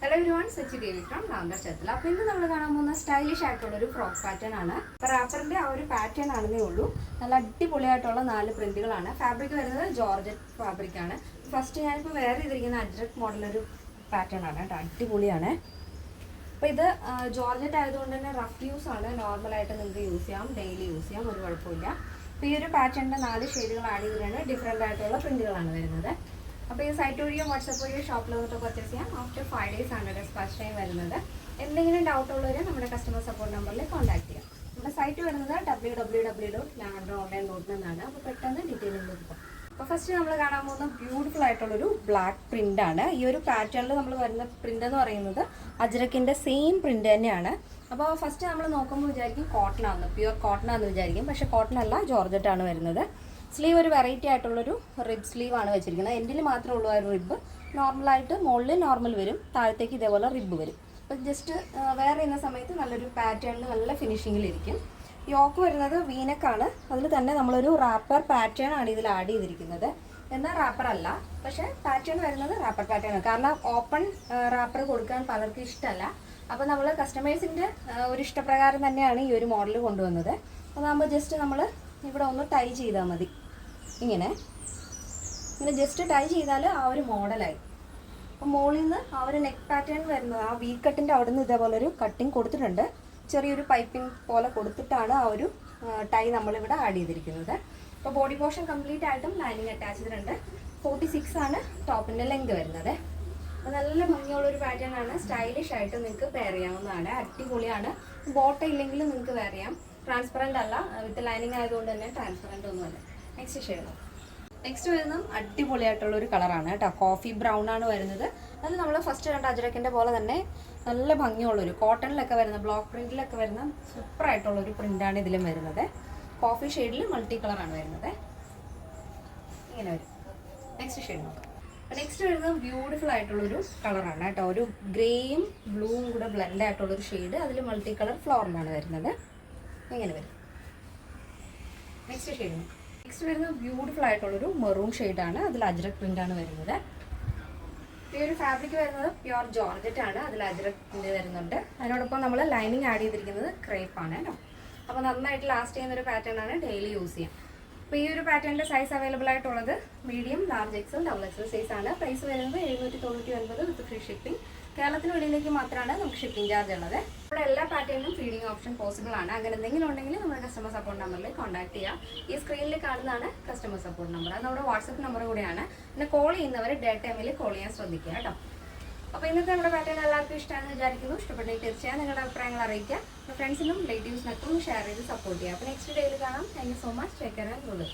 Hello everyone, Sachi Devi from Nanda Chetla. അപ്പോൾ ഇന്ന് നമ്മൾ കാണാൻ പോകുന്ന സ്റ്റൈലിഷ് ആയിട്ടുള്ള ഒരു ഫ്രോക്ക് പാറ്റേൺ ആണ്. റാപ്പറിന്റെ ആ ഒരു പാറ്റേൺ ആണെന്നേ ഉള്ളൂ. നല്ല അടിപൊളിയായിട്ടുള്ള 4 പ്രിന്റുകളാണ്. ഫാബ്രിക് വരുന്നത് ജോർജറ്റ് ഫാബ്രിക് ആണ്. ഫസ്റ്റ് ഞാനിപ്പോൾ വെയർ ചെയ്തിരിക്കുന്ന അജ്രക് മോഡൽ ഒരു പാറ്റേൺ ആണ് കേട്ടോ. അടിപൊളിയാണ്. അപ്പോൾ ഇത് ജോർജറ്റ് ആയതുകൊണ്ട് തന്നെ റഫ് യൂസ് ആണ്. നോർമലായിട്ട് നിങ്ങൾക്ക് യൂസ് ചെയ്യാം, ഡെയിലി യൂസ് ചെയ്യാം, ഒരു കുഴപ്പമില്ല. അപ്പോൾ ഈ ഒരു പാറ്റേണിൻ്റെ 4 ഷെയ്ഡുകൾ ആഡ് ചെയ്തിട്ടാണ് ഡിഫറെൻ്റ് ആയിട്ടുള്ള പ്രിന്റുകളാണ് വരുന്നത്. അപ്പോൾ ഈ സൈറ്റ് വഴിയോ വാട്സപ്പ് വഴിയോ ഷോപ്പിൽ വന്നിട്ട് പർച്ചേസ് ചെയ്യാം. ആഫ്റ്റർ 5 days ആണ് ഡെസ്പാച്ച് ടൈം വരുന്നത്. എന്തെങ്കിലും ഡൗട്ട് ഉള്ളവർ നമ്മുടെ കസ്റ്റമർ സപ്പോർട്ട് നമ്പറിൽ കോൺടാക്ട് ചെയ്യാം. നമ്മുടെ സൈറ്റ് വരുന്നത് www.lavender.online എന്നാണ്. അപ്പോൾ പെട്ടെന്ന് ഡീറ്റെയിലിലേക്ക് പോകും. അപ്പോൾ ഫസ്റ്റ് നമ്മൾ കാണാൻ പോകുന്ന ബ്യൂട്ടിഫുൾ ആയിട്ടുള്ളൊരു ബ്ലാക്ക് പ്രിൻ്റ് ആണ്. ഈ ഒരു പാറ്റേണിൽ നമ്മൾ വരുന്ന പ്രിൻ്റ് എന്ന് പറയുന്നത് അജ്രക്കിൻ്റെ സെയിം പ്രിൻ്റ് തന്നെയാണ്. അപ്പോൾ ഫസ്റ്റ് നമ്മൾ നോക്കുമ്പോൾ വിചാരിക്കും കോട്ടൺ ആണ്, പ്യുവർ കോട്ടൺ ആണെന്ന് വിചാരിക്കും. പക്ഷേ കോട്ടൺ അല്ല, ജോർജറ്റ് ആണ് വരുന്നത്. സ്ലീവ് ഒരു വെറൈറ്റി ആയിട്ടുള്ളൊരു റിബ് സ്ലീവ് ആണ് വെച്ചിരിക്കുന്നത്. എൻഡിൽ മാത്രമേ ഉള്ളൂ ആ ഒരു റിബ്. നോർമലായിട്ട് മുകളിൽ നോർമൽ വരും, താഴത്തേക്ക് ഇതേപോലെ റിബ് വരും. അപ്പോൾ ജസ്റ്റ് വെയർ ചെയ്യുന്ന സമയത്ത് നല്ലൊരു പാറ്റേണിൽ നല്ല ഫിനിഷിങ്ങിലിരിക്കും. യോക്ക് വരുന്നത് വീനക്കാണ്. അതിൽ തന്നെ നമ്മളൊരു റാപ്പർ പാറ്റേൺ ആണ് ഇതിൽ ആഡ് ചെയ്തിരിക്കുന്നത്. എന്നാൽ റാപ്പർ അല്ല, പക്ഷേ പാറ്റേൺ വരുന്നത് റാപ്പർ പാറ്റേൺ ആണ്. കാരണം ഓപ്പൺ റാപ്പർ കൊടുക്കാൻ പലർക്കും ഇഷ്ടമല്ല. അപ്പോൾ നമ്മൾ കസ്റ്റമേഴ്സിൻ്റെ ഒരു ഇഷ്ടപ്രകാരം തന്നെയാണ് ഈ ഒരു മോഡൽ കൊണ്ടുവന്നത്. അതാകുമ്പോൾ ജസ്റ്റ് നമ്മൾ ഇവിടെ ഒന്ന് ടൈ ചെയ്താൽ മതി. ഇങ്ങനെ ജസ്റ്റ് ടൈ ചെയ്താൽ ആ ഒരു മോഡലായി. അപ്പോൾ മുകളിൽ നിന്ന് ആ ഒരു നെക്ക് പാറ്റേൺ വരുന്നത് ആ വി കട്ടിൻ്റെ അവിടെ നിന്ന് ഇതേപോലെ ഒരു കട്ടിങ് കൊടുത്തിട്ടുണ്ട്. ചെറിയൊരു പൈപ്പിംഗ് പോലെ കൊടുത്തിട്ടാണ് ആ ഒരു ടൈ നമ്മളിവിടെ ആഡ് ചെയ്തിരിക്കുന്നത്. അപ്പോൾ ബോഡി പോർഷൻ കംപ്ലീറ്റ് ആയിട്ടും ലൈനിങ് അറ്റാച്ച് ചെയ്തിട്ടുണ്ട്. 46 ആണ് ടോപ്പിൻ്റെ ലെങ്ത് വരുന്നത്. അപ്പോൾ നല്ല ഭംഗിയുള്ളൊരു പാറ്റേൺ ആണ്. സ്റ്റൈലിഷ് ആയിട്ട് നിങ്ങൾക്ക് പെയർ ചെയ്യാവുന്നതാണ്. അടിപൊളിയാണ്. ബോട്ട ഇല്ലെങ്കിലും നിങ്ങൾക്ക് വെയർ ചെയ്യാം. ട്രാൻസ്പെറൻ്റ് അല്ല, വിത്ത് ലൈനിങ് ആയതുകൊണ്ട് തന്നെ ട്രാൻസ്പെറൻ്റ് ഒന്നുമല്ല. Next shade. നെക്സ്റ്റ് വരുന്നത് അടിപൊളിയായിട്ടുള്ളൊരു കളറാണ് കേട്ടോ. കോഫി ബ്രൗൺ ആണ് വരുന്നത്. അത് നമ്മൾ ഫസ്റ്റ് കണ്ട അജ്രക്കിൻ്റെ പോലെ തന്നെ നല്ല ഭംഗിയുള്ളൊരു കോട്ടണിലൊക്കെ വരുന്ന ബ്ലോക്ക് പ്രിൻറ്റിലൊക്കെ വരുന്ന സൂപ്പറായിട്ടുള്ളൊരു പ്രിൻ്റാണ് ഇതിലും വരുന്നത്. കോഫി ഷെയ്ഡിൽ മൾട്ടി കളറാണ് വരുന്നത്. ഇങ്ങനെ വരും. നെക്സ്റ്റ് ഷെയ്ഡ് നോക്കാം. നെക്സ്റ്റ് വരുന്നത് ബ്യൂട്ടിഫുൾ ആയിട്ടുള്ളൊരു കളറാണ് കേട്ടോ. ഒരു ഗ്രേയും ബ്ലൂവും കൂടെ ബ്ലെൻഡ് ആയിട്ടുള്ളൊരു ഷെയ്ഡ്. അതിൽ മൾട്ടി കളർ ഫ്ലോറിലാണ് വരുന്നത്. ഇങ്ങനെ വരും. Next shade. നെക്സ്റ്റ് വരുന്നത് ബ്യൂട്ടിഫുൾ ആയിട്ടുള്ളൊരു മെറൂൺ ഷെയ്ഡാണ്. അതിൽ അജ്രക് പ്രിൻ്റാണ് വരുന്നത്. ഈ ഒരു ഫാബ്രിക് വരുന്നത് പ്യുവർ ജോർജറ്റ് ആണ്. അതിൽ അജ്രക് പ്രിൻ്റ് വരുന്നുണ്ട്. അതിനോടൊപ്പം നമ്മൾ ലൈനിങ് ആഡ് ചെയ്തിരിക്കുന്നത് ക്രേപ്പാണ് കേട്ടോ. അപ്പോൾ നന്നായിട്ട് ലാസ്റ്റ് ചെയ്യുന്നൊരു പാറ്റേൺ ആണ്, ഡെയിലി യൂസ് ചെയ്യാം. അപ്പോൾ ഈ ഒരു പാറ്റേണിൻ്റെ സൈസ് അവൈലബിൾ ആയിട്ടുള്ളത് medium, large XL, double XL size ആണ്. പ്രൈസ് വരുന്നത് 799 വിത്ത് ഫ്രീ ഷിപ്പിംഗ്. കേരളത്തിന് വെളിയിലേക്ക് മാത്രമാണ് നമുക്ക് ഷിപ്പിംഗ് ചാർജ് ഉള്ളത്. ഇവിടെ എല്ലാ പാറ്റേണിലും ഫീഡിംഗ് ഓപ്ഷൻ പോസിബിൾ ആണ്. അങ്ങനെ എന്തെങ്കിലും ഉണ്ടെങ്കിൽ നമ്മുടെ കസ്റ്റമർ സപ്പോർട്ട് നമ്പറിൽ കോൺടാക്ട് ചെയ്യാം. ഈ സ്ക്രീനിൽ കാണുന്നതാണ് കസ്റ്റമർ സപ്പോർട്ട് നമ്പർ. അത് നമ്മുടെ വാട്സപ്പ് നമ്പർ കൂടെയാണ്. പിന്നെ കോൾ ചെയ്യുന്നവർ ഡേ ടൈമിൽ കോൾ ചെയ്യാൻ ശ്രദ്ധിക്കുക കേട്ടോ. അപ്പോൾ ഇന്നത്തെ നമ്മുടെ പാറ്റേൺ എല്ലാവർക്കും ഇഷ്ടമാണെന്ന് വിചാരിക്കുന്നു. ഇഷ്ടപ്പെട്ടെങ്കിൽ തീർച്ചയായും നിങ്ങളുടെ അഭിപ്രായങ്ങൾ അറിയിക്കുക. ഫ്രണ്ട്സിനും റിലേറ്റീവ്സിനൊക്കെ ഷെയർ ചെയ്ത് സപ്പോർട്ട് ചെയ്യുക. അപ്പോൾ നെക്സ്റ്റ് ഡേയിൽ കാണാം. Thank you so much. Take care and good.